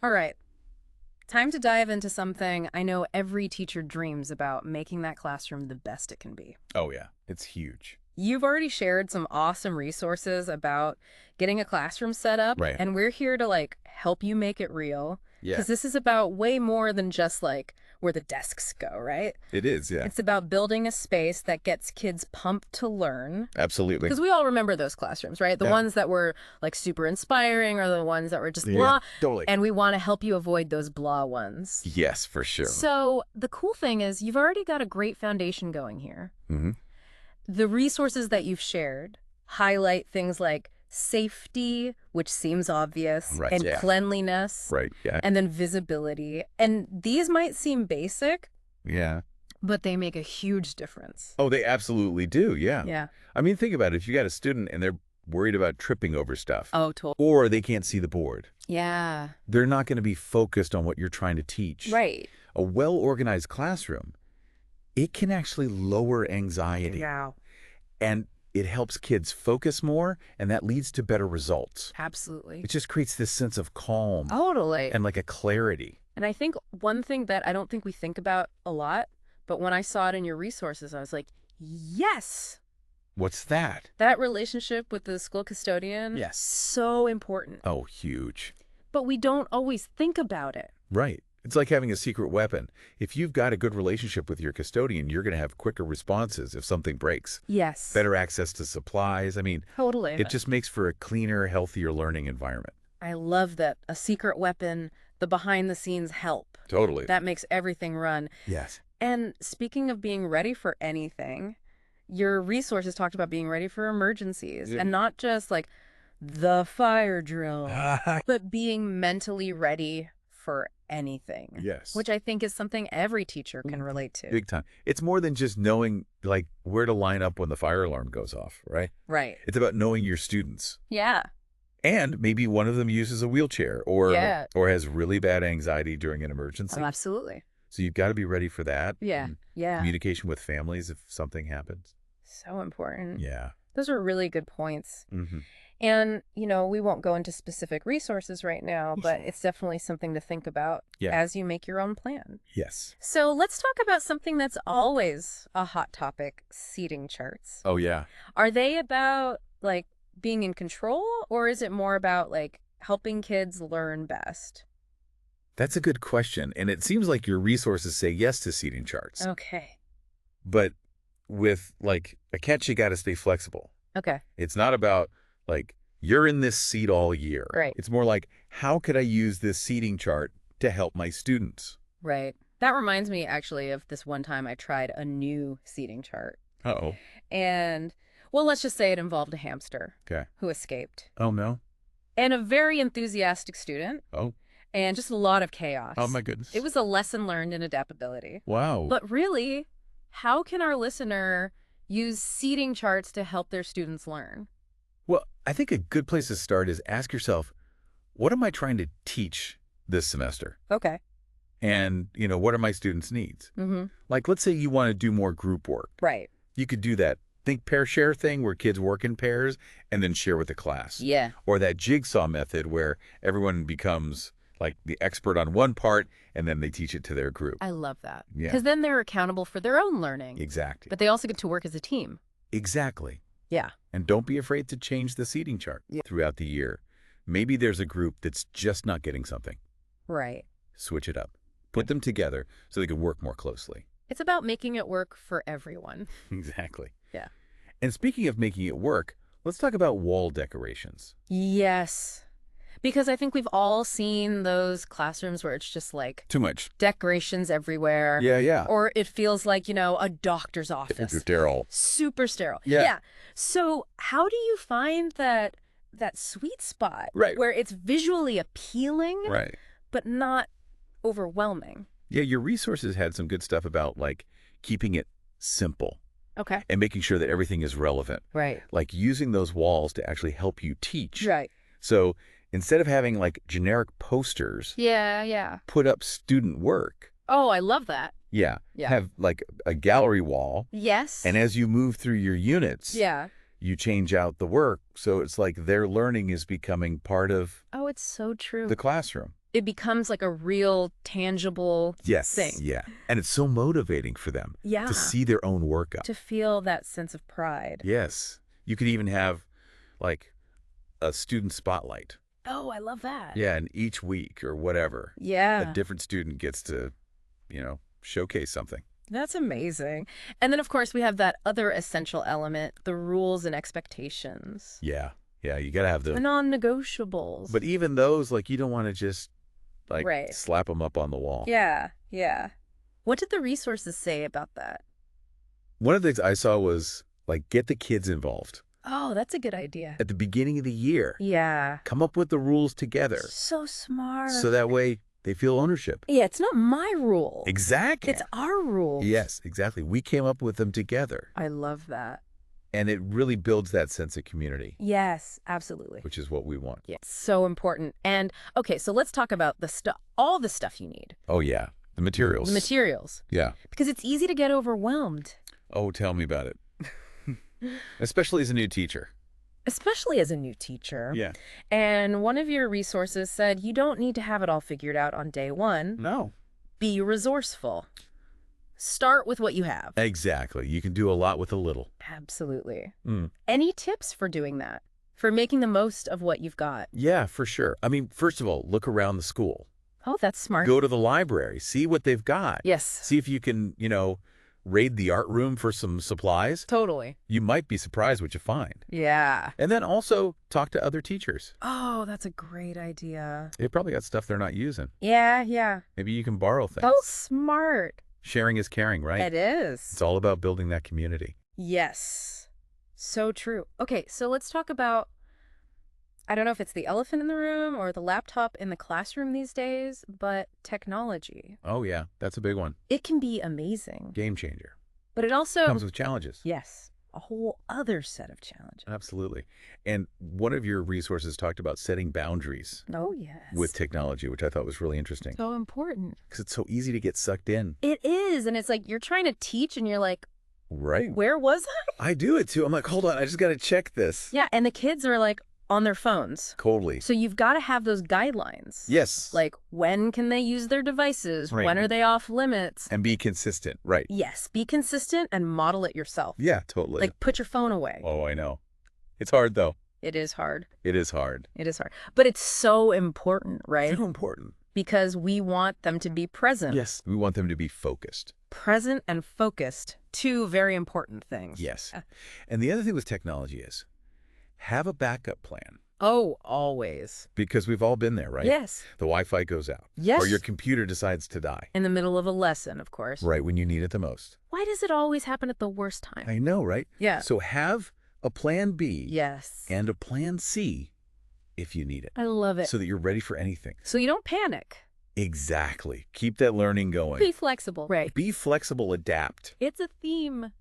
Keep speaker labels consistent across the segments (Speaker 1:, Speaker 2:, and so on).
Speaker 1: All right. Time to dive into something I know every teacher dreams about, making that classroom the best it can be.
Speaker 2: Oh, yeah. It's huge.
Speaker 1: You've already shared some awesome resources about getting a classroom set up,
Speaker 2: Right.
Speaker 1: and we're here to help you make it real.
Speaker 2: Yeah.
Speaker 1: Because this is about way more than just where the desks go, right?
Speaker 2: It is, yeah.
Speaker 1: It's about building a space that gets kids pumped to learn.
Speaker 2: Absolutely.
Speaker 1: Because we all remember those classrooms, right? The
Speaker 2: Yeah.
Speaker 1: ones that were super inspiring or the ones that were just
Speaker 2: Yeah,
Speaker 1: blah.
Speaker 2: totally.
Speaker 1: And we want to help you avoid those blah ones.
Speaker 2: Yes, for sure.
Speaker 1: So the cool thing is you've already got a great foundation going here.
Speaker 2: Mm-hmm.
Speaker 1: The resources that you've shared highlight things like safety, which seems obvious,
Speaker 2: Right,
Speaker 1: and
Speaker 2: yeah.
Speaker 1: cleanliness,
Speaker 2: Right, yeah.
Speaker 1: and then visibility. And these might seem basic,
Speaker 2: Yeah.
Speaker 1: but they make a huge difference.
Speaker 2: Oh, they absolutely do, yeah.
Speaker 1: Yeah.
Speaker 2: I mean, think about it. If you got a student and they're worried about tripping over stuff,
Speaker 1: Oh, totally.
Speaker 2: or they can't see the board,
Speaker 1: Yeah.
Speaker 2: they're not going to be focused on what you're trying to teach.
Speaker 1: Right.
Speaker 2: A well-organized classroom, it can actually lower anxiety.
Speaker 1: Yeah.
Speaker 2: And it helps kids focus more, and that leads to better results.
Speaker 1: Absolutely.
Speaker 2: It just creates this sense of calm
Speaker 1: Totally.
Speaker 2: and like a clarity.
Speaker 1: And I think one thing that I don't think we think about a lot, but when I saw it in your resources, I was like, yes,
Speaker 2: What's that?
Speaker 1: that relationship with the school custodian,
Speaker 2: Yes.
Speaker 1: so important.
Speaker 2: Oh, huge.
Speaker 1: But we don't always think about it.
Speaker 2: Right. It's like having a secret weapon. If you've got a good relationship with your custodian, you're going to have quicker responses if something breaks.
Speaker 1: Yes.
Speaker 2: Better access to supplies. I mean,
Speaker 1: Totally.
Speaker 2: it just makes for a cleaner, healthier learning environment.
Speaker 1: I love that. A secret weapon, the behind-the-scenes help.
Speaker 2: Totally.
Speaker 1: That makes everything run.
Speaker 2: Yes.
Speaker 1: And speaking of being ready for anything, your resources talked about being ready for emergencies,
Speaker 2: Yeah.
Speaker 1: and not just the fire drill, but being mentally ready for anything.
Speaker 2: Yes.
Speaker 1: Which I think is something every teacher can relate to.
Speaker 2: Big time. It's more than just knowing like where to line up when the fire alarm goes off, right?
Speaker 1: Right.
Speaker 2: It's about knowing your students.
Speaker 1: Yeah.
Speaker 2: And maybe one of them uses a wheelchair or
Speaker 1: Yeah.
Speaker 2: or has really bad anxiety during an emergency.
Speaker 1: Oh, absolutely.
Speaker 2: So you've got to be ready for that.
Speaker 1: Yeah.
Speaker 2: And
Speaker 1: Yeah.
Speaker 2: communication with families if something happens.
Speaker 1: So important.
Speaker 2: Yeah.
Speaker 1: Those are really good points.
Speaker 2: Mm-hmm.
Speaker 1: And, we won't go into specific resources right now, but it's definitely something to think about
Speaker 2: Yeah.
Speaker 1: as you make your own plan.
Speaker 2: Yes.
Speaker 1: So let's talk about something that's always a hot topic, seating charts.
Speaker 2: Oh, yeah.
Speaker 1: Are they about, being in control, or is it more about, helping kids learn best?
Speaker 2: That's a good question. And it seems like your resources say yes to seating charts.
Speaker 1: Okay.
Speaker 2: But with a catch, you got to stay flexible.
Speaker 1: Okay.
Speaker 2: It's not about you're in this seat all year.
Speaker 1: Right.
Speaker 2: It's more like, how could I use this seating chart to help my students?
Speaker 1: Right. That reminds me, actually, of this one time I tried a new seating chart.
Speaker 2: Uh-oh.
Speaker 1: And, well, let's just say it involved a hamster
Speaker 2: Okay.
Speaker 1: who escaped.
Speaker 2: Oh, no.
Speaker 1: And a very enthusiastic student.
Speaker 2: Oh.
Speaker 1: And just a lot of chaos.
Speaker 2: Oh, my goodness.
Speaker 1: It was a lesson learned in adaptability.
Speaker 2: Wow.
Speaker 1: But really, how can our listener use seating charts to help their students learn?
Speaker 2: Well, I think a good place to start is ask yourself, what am I trying to teach this semester?
Speaker 1: Okay.
Speaker 2: And, what are my students' needs?
Speaker 1: Mm-hmm.
Speaker 2: Let's say you want to do more group work.
Speaker 1: Right.
Speaker 2: You could do that think pair share thing where kids work in pairs and then share with the class.
Speaker 1: Yeah.
Speaker 2: Or that jigsaw method where everyone becomes the expert on one part and then they teach it to their group.
Speaker 1: I love that.
Speaker 2: Yeah.
Speaker 1: Because then they're accountable for their own learning.
Speaker 2: Exactly.
Speaker 1: But they also get to work as a team.
Speaker 2: Exactly.
Speaker 1: Yeah.
Speaker 2: And don't be afraid to change the seating chart throughout the year. Maybe there's a group that's just not getting something.
Speaker 1: Right.
Speaker 2: Switch it up. Put them together so they can work more closely.
Speaker 1: It's about making it work for everyone.
Speaker 2: Exactly.
Speaker 1: Yeah.
Speaker 2: And speaking of making it work, let's talk about wall decorations.
Speaker 1: Yes. Because I think we've all seen those classrooms where it's just
Speaker 2: Too much.
Speaker 1: decorations everywhere.
Speaker 2: Yeah, yeah.
Speaker 1: Or it feels like, a doctor's office.
Speaker 2: Sterile.
Speaker 1: Super sterile.
Speaker 2: Yeah.
Speaker 1: So how do you find that sweet spot
Speaker 2: Right.
Speaker 1: where it's visually appealing,
Speaker 2: Right.
Speaker 1: but not overwhelming?
Speaker 2: Yeah, your resources had some good stuff about keeping it simple
Speaker 1: Okay.
Speaker 2: and making sure that everything is relevant.
Speaker 1: Right.
Speaker 2: Using those walls to actually help you teach.
Speaker 1: Right.
Speaker 2: So instead of having generic posters,
Speaker 1: Yeah, yeah.
Speaker 2: put up student work.
Speaker 1: Oh, I love that.
Speaker 2: Yeah.
Speaker 1: Yeah.
Speaker 2: Have a gallery wall.
Speaker 1: Yes.
Speaker 2: And as you move through your units,
Speaker 1: yeah.
Speaker 2: you change out the work. So it's their learning is becoming part of
Speaker 1: Oh, it's so true.
Speaker 2: the classroom.
Speaker 1: it becomes like a real, tangible thing.
Speaker 2: Yeah. And it's so motivating for them
Speaker 1: Yeah.
Speaker 2: to see their own work up.
Speaker 1: To feel that sense of pride.
Speaker 2: Yes. You could even have, like, a student spotlight.
Speaker 1: Oh, I love that.
Speaker 2: Yeah, and each week or whatever,
Speaker 1: Yeah.
Speaker 2: a different student gets to, showcase something.
Speaker 1: That's amazing. And then, of course, we have that other essential element, the rules and expectations.
Speaker 2: Yeah. Yeah, you got to have
Speaker 1: The
Speaker 2: the...
Speaker 1: non-negotiables.
Speaker 2: But even those, like, you don't want to just, like,
Speaker 1: Right.
Speaker 2: slap them up on the wall.
Speaker 1: Yeah, yeah. What did the resources say about that?
Speaker 2: One of the things I saw was, like, get the kids involved.
Speaker 1: Oh, that's a good idea.
Speaker 2: At the beginning of the year,
Speaker 1: Yeah.
Speaker 2: come up with the rules together.
Speaker 1: So smart.
Speaker 2: So that way they feel ownership.
Speaker 1: Yeah, it's not my rule.
Speaker 2: Exactly.
Speaker 1: It's our rules.
Speaker 2: Yes, exactly. We came up with them together.
Speaker 1: I love that.
Speaker 2: And it really builds that sense of community.
Speaker 1: Yes, absolutely.
Speaker 2: Which is what we want.
Speaker 1: Yeah, so important. And okay, so let's talk about all the stuff you need.
Speaker 2: Oh, yeah. The materials.
Speaker 1: The materials.
Speaker 2: Yeah.
Speaker 1: Because it's easy to get overwhelmed.
Speaker 2: Oh, tell me about it. Especially as a new teacher.
Speaker 1: Especially as a new teacher.
Speaker 2: Yeah.
Speaker 1: And one of your resources said you don't need to have it all figured out on day one.
Speaker 2: No.
Speaker 1: Be resourceful. Start with what you have.
Speaker 2: Exactly. You can do a lot with a little.
Speaker 1: Absolutely.
Speaker 2: Mm.
Speaker 1: Any tips for doing that? For making the most of what you've got?
Speaker 2: Yeah, for sure. I mean, first of all, look around the school.
Speaker 1: Oh, that's smart.
Speaker 2: Go to the library. See what they've got.
Speaker 1: Yes.
Speaker 2: See if you can, raid the art room for some supplies.
Speaker 1: Totally.
Speaker 2: You might be surprised what you find.
Speaker 1: Yeah.
Speaker 2: And then also talk to other teachers.
Speaker 1: Oh, that's a great idea.
Speaker 2: They probably got stuff they're not using.
Speaker 1: Yeah, yeah.
Speaker 2: Maybe you can borrow things.
Speaker 1: Oh, smart.
Speaker 2: Sharing is caring, right?
Speaker 1: It is.
Speaker 2: It's all about building that community.
Speaker 1: Yes. So true. Okay, so let's talk about, I don't know if it's the elephant in the room or the laptop in the classroom these days, but technology.
Speaker 2: Oh, yeah. That's a big one.
Speaker 1: It can be amazing.
Speaker 2: Game changer.
Speaker 1: But it also
Speaker 2: Comes with challenges.
Speaker 1: Yes. A whole other set of challenges.
Speaker 2: Absolutely. And one of your resources talked about setting boundaries
Speaker 1: Oh, yes.
Speaker 2: with technology, which I thought was really interesting.
Speaker 1: So important.
Speaker 2: Because it's so easy to get sucked in.
Speaker 1: It is. And it's like you're trying to teach and you're like,
Speaker 2: Right.
Speaker 1: where was I?
Speaker 2: I do it too. I'm like, hold on, I just got to check this.
Speaker 1: Yeah. And the kids are like on their phones.
Speaker 2: Totally.
Speaker 1: So you've got to have those guidelines.
Speaker 2: Yes.
Speaker 1: Like, when can they use their devices?
Speaker 2: Right.
Speaker 1: When are they off limits?
Speaker 2: And be consistent. Right.
Speaker 1: Yes. Be consistent and model it yourself.
Speaker 2: Yeah, totally.
Speaker 1: Like, put your phone away.
Speaker 2: Oh, I know. It's hard, though.
Speaker 1: It is hard.
Speaker 2: It is hard.
Speaker 1: It is hard. But it's so important, right?
Speaker 2: So important.
Speaker 1: Because we want them to be present.
Speaker 2: Yes. We want them to be focused.
Speaker 1: Present and focused. Two very important things.
Speaker 2: Yes. And the other thing with technology is have a backup plan.
Speaker 1: Oh, always.
Speaker 2: Because we've all been there, right?
Speaker 1: Yes.
Speaker 2: The Wi-Fi goes out.
Speaker 1: Yes.
Speaker 2: Or your computer decides to die.
Speaker 1: In the middle of a lesson, of course.
Speaker 2: Right when you need it the most.
Speaker 1: Why does it always happen at the worst time?
Speaker 2: I know, right?
Speaker 1: Yeah.
Speaker 2: So have a plan B.
Speaker 1: Yes.
Speaker 2: And a plan C if you need it.
Speaker 1: I love it.
Speaker 2: So that you're ready for anything.
Speaker 1: So you don't panic.
Speaker 2: Exactly. Keep that learning going.
Speaker 1: Be flexible. Right.
Speaker 2: Be flexible, adapt.
Speaker 1: It's a theme.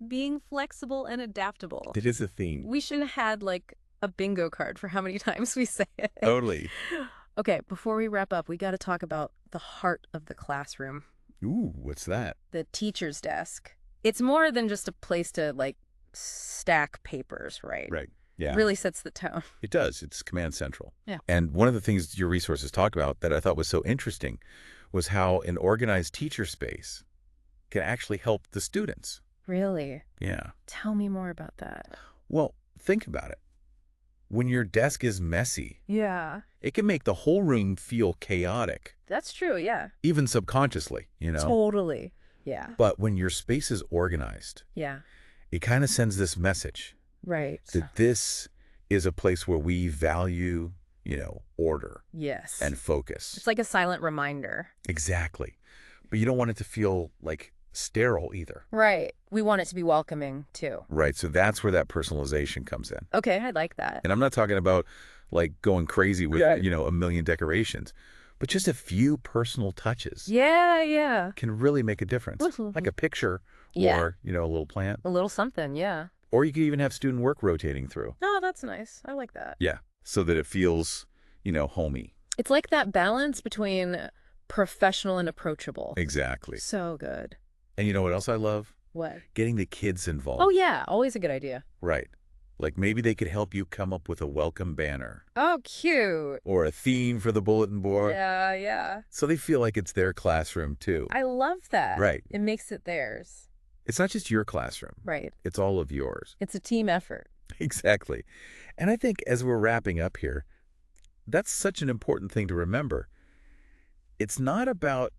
Speaker 1: Being flexible and adaptable.
Speaker 2: It is a theme.
Speaker 1: We should have had like a bingo card for how many times we say it.
Speaker 2: Totally.
Speaker 1: Okay, before we wrap up, we got to talk about the heart of the classroom.
Speaker 2: Ooh, what's that?
Speaker 1: The teacher's desk. It's more than just a place to like stack papers, right?
Speaker 2: Right. Yeah.
Speaker 1: It really sets the tone.
Speaker 2: It does. It's command central.
Speaker 1: Yeah.
Speaker 2: And one of the things your resources talked about that I thought was so interesting was how an organized teacher space can actually help the students.
Speaker 1: Really?
Speaker 2: Yeah.
Speaker 1: Tell me more about that.
Speaker 2: Well, think about it. When your desk is messy,
Speaker 1: Yeah.
Speaker 2: it can make the whole room feel chaotic,
Speaker 1: That's true, yeah.
Speaker 2: even subconsciously,
Speaker 1: Totally. Yeah.
Speaker 2: But when your space is organized,
Speaker 1: Yeah.
Speaker 2: it kind of sends this message
Speaker 1: Right.
Speaker 2: that this is a place where we value, order
Speaker 1: Yes.
Speaker 2: and focus.
Speaker 1: It's like a silent reminder.
Speaker 2: Exactly. But you don't want it to feel like sterile either.
Speaker 1: Right. We want it to be welcoming, too.
Speaker 2: Right. So that's where that personalization comes in.
Speaker 1: Okay, I like that.
Speaker 2: And I'm not talking about like going crazy with,
Speaker 1: Yeah.
Speaker 2: a million decorations, but just a few personal touches
Speaker 1: Yeah, yeah.
Speaker 2: can really make a difference. Like a picture
Speaker 1: Yeah.
Speaker 2: or, a little plant.
Speaker 1: A little something, yeah.
Speaker 2: Or you could even have student work rotating through.
Speaker 1: Oh, that's nice. I like that.
Speaker 2: Yeah. So that it feels, homey.
Speaker 1: It's like that balance between professional and approachable.
Speaker 2: Exactly.
Speaker 1: So good.
Speaker 2: And you know what else I love?
Speaker 1: What?
Speaker 2: Getting the kids involved.
Speaker 1: Oh, yeah. Always a good idea.
Speaker 2: Right. Like maybe they could help you come up with a welcome banner
Speaker 1: Oh, cute.
Speaker 2: or a theme for the bulletin board
Speaker 1: Yeah, yeah.
Speaker 2: so they feel like it's their classroom too.
Speaker 1: I love that.
Speaker 2: Right.
Speaker 1: It makes it theirs.
Speaker 2: It's not just your classroom.
Speaker 1: Right.
Speaker 2: It's all of yours.
Speaker 1: It's a team effort.
Speaker 2: Exactly. And I think as we're wrapping up here, that's such an important thing to remember. It's not about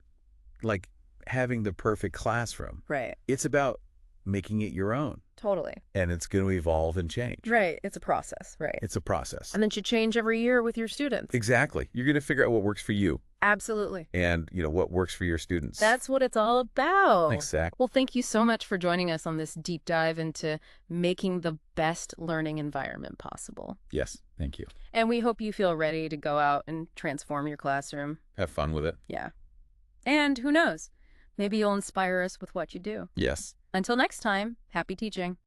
Speaker 2: like having the perfect classroom.
Speaker 1: Right.
Speaker 2: It's about making it your own.
Speaker 1: Totally.
Speaker 2: And it's going to evolve and change.
Speaker 1: Right. It's a process. Right.
Speaker 2: It's a process.
Speaker 1: And then should change every year with your students.
Speaker 2: Exactly. You're going to figure out what works for you
Speaker 1: Absolutely.
Speaker 2: and, what works for your students.
Speaker 1: That's what it's all about.
Speaker 2: Exactly.
Speaker 1: Well, thank you so much for joining us on this deep dive into making the best learning environment possible.
Speaker 2: Yes. Thank you.
Speaker 1: And we hope you feel ready to go out and transform your classroom.
Speaker 2: Have fun with it.
Speaker 1: Yeah. And who knows? Maybe you'll inspire us with what you do.
Speaker 2: Yes.
Speaker 1: Until next time, happy teaching.